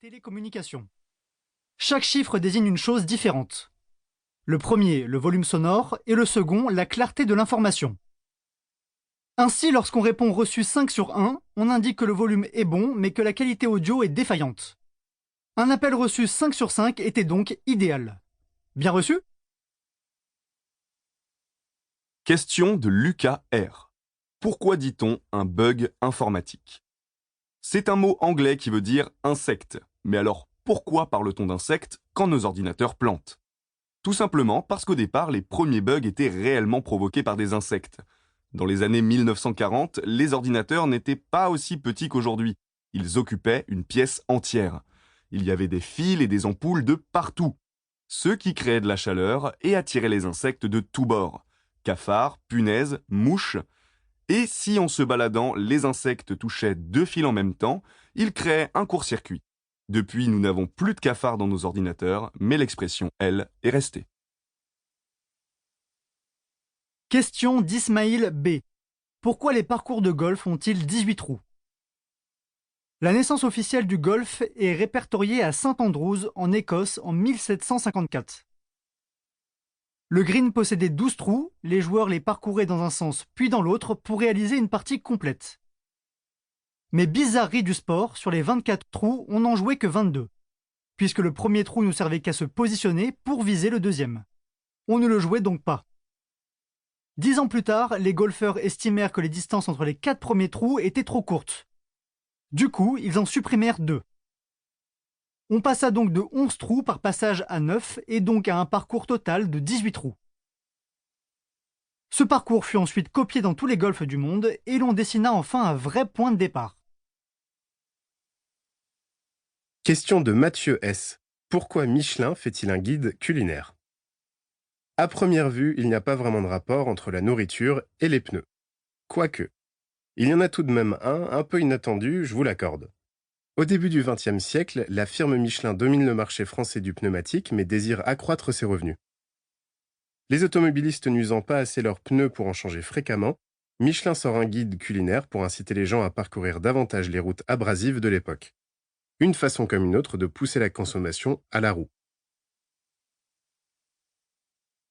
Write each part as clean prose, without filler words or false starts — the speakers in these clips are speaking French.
télécommunications. Chaque chiffre désigne une chose différente. Le premier, le volume sonore, et le second, la clarté de l'information. Ainsi, lorsqu'on répond reçu 5 sur 1, on indique que le volume est bon, mais que la qualité audio est défaillante. Un appel reçu 5 sur 5 était donc idéal. Bien reçu ? Question de Lucas R. Pourquoi dit-on un bug informatique ? C'est un mot anglais qui veut dire insecte. Mais alors, pourquoi parle-t-on d'insectes quand nos ordinateurs plantent ? Tout simplement parce qu'au départ, les premiers bugs étaient réellement provoqués par des insectes. Dans les années 1940, les ordinateurs n'étaient pas aussi petits qu'aujourd'hui. Ils occupaient une pièce entière. Il y avait des fils et des ampoules de partout. Ce qui créait de la chaleur et attirait les insectes de tous bords. Cafards, punaises, mouches. Et si en se baladant, les insectes touchaient 2 fils en même temps, ils créaient un court-circuit. Depuis, nous n'avons plus de cafards dans nos ordinateurs, mais l'expression, elle, est restée. Question d'Ismaïl B. Pourquoi les parcours de golf ont-ils 18 trous ? La naissance officielle du golf est répertoriée à St Andrews, en Écosse, en 1754. Le green possédait 12 trous, les joueurs les parcouraient dans un sens puis dans l'autre pour réaliser une partie complète. Mais bizarrerie du sport, sur les 24 trous, on n'en jouait que 22, puisque le premier trou ne servait qu'à se positionner pour viser le deuxième. On ne le jouait donc pas. 10 ans plus tard, les golfeurs estimèrent que les distances entre les 4 premiers trous étaient trop courtes. Du coup, ils en supprimèrent 2. On passa donc de 11 trous par passage à 9 et donc à un parcours total de 18 trous. Ce parcours fut ensuite copié dans tous les golfs du monde et l'on dessina enfin un vrai point de départ. Question de Mathieu S. Pourquoi Michelin fait-il un guide culinaire ? À première vue, il n'y a pas vraiment de rapport entre la nourriture et les pneus. Quoique, il y en a tout de même un peu inattendu, je vous l'accorde. Au début du XXe siècle, la firme Michelin domine le marché français du pneumatique mais désire accroître ses revenus. Les automobilistes n'usant pas assez leurs pneus pour en changer fréquemment, Michelin sort un guide culinaire pour inciter les gens à parcourir davantage les routes abrasives de l'époque. Une façon comme une autre de pousser la consommation à la roue.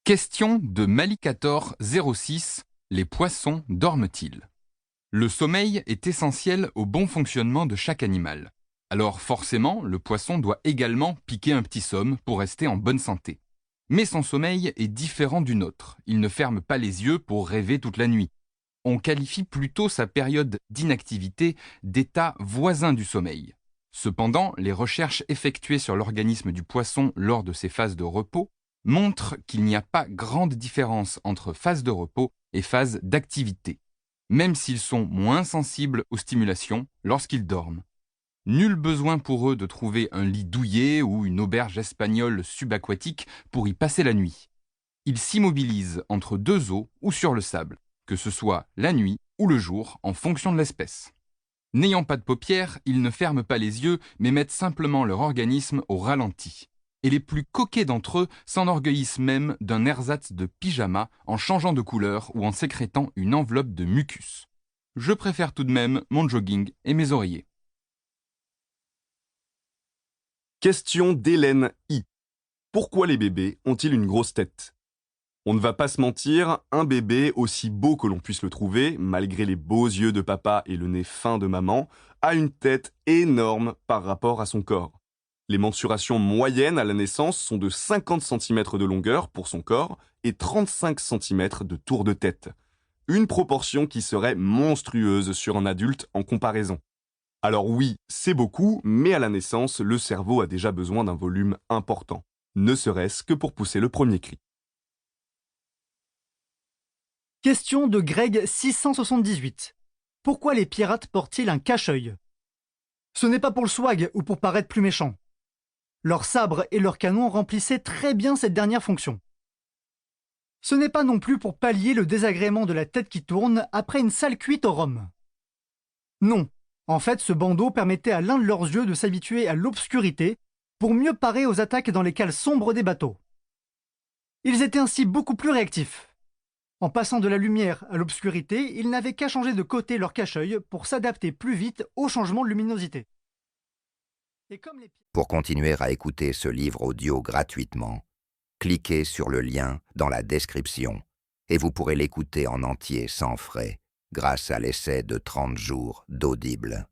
Question de Malicator06. Les poissons dorment-ils ? Le sommeil est essentiel au bon fonctionnement de chaque animal. Alors forcément, le poisson doit également piquer un petit somme pour rester en bonne santé. Mais son sommeil est différent du nôtre. Il ne ferme pas les yeux pour rêver toute la nuit. On qualifie plutôt sa période d'inactivité d'état voisin du sommeil. Cependant, les recherches effectuées sur l'organisme du poisson lors de ses phases de repos montrent qu'il n'y a pas grande différence entre phase de repos et phase d'activité, même s'ils sont moins sensibles aux stimulations lorsqu'ils dorment. Nul besoin pour eux de trouver un lit douillet ou une auberge espagnole subaquatique pour y passer la nuit. Ils s'immobilisent entre 2 eaux ou sur le sable, que ce soit la nuit ou le jour en fonction de l'espèce. N'ayant pas de paupières, ils ne ferment pas les yeux mais mettent simplement leur organisme au ralenti. Et les plus coquets d'entre eux s'enorgueillissent même d'un ersatz de pyjama en changeant de couleur ou en sécrétant une enveloppe de mucus. Je préfère tout de même mon jogging et mes oreillers. Question d'Hélène I. Pourquoi les bébés ont-ils une grosse tête ? On ne va pas se mentir, un bébé, aussi beau que l'on puisse le trouver, malgré les beaux yeux de papa et le nez fin de maman, a une tête énorme par rapport à son corps. Les mensurations moyennes à la naissance sont de 50 cm de longueur pour son corps et 35 cm de tour de tête. Une proportion qui serait monstrueuse sur un adulte en comparaison. Alors oui, c'est beaucoup, mais à la naissance, le cerveau a déjà besoin d'un volume important, ne serait-ce que pour pousser le premier cri. Question de Greg 678. Pourquoi les pirates portent-ils un cache-œil ? Ce n'est pas pour le swag ou pour paraître plus méchant. Leurs sabres et leurs canons remplissaient très bien cette dernière fonction. Ce n'est pas non plus pour pallier le désagrément de la tête qui tourne après une sale cuite au rhum. Non, en fait ce bandeau permettait à l'un de leurs yeux de s'habituer à l'obscurité pour mieux parer aux attaques dans les cales sombres des bateaux. Ils étaient ainsi beaucoup plus réactifs. En passant de la lumière à l'obscurité, ils n'avaient qu'à changer de côté leur cache-œil pour s'adapter plus vite au changement de luminosité. Et comme les Pour continuer à écouter ce livre audio gratuitement, cliquez sur le lien dans la description et vous pourrez l'écouter en entier sans frais grâce à l'essai de 30 jours d'Audible.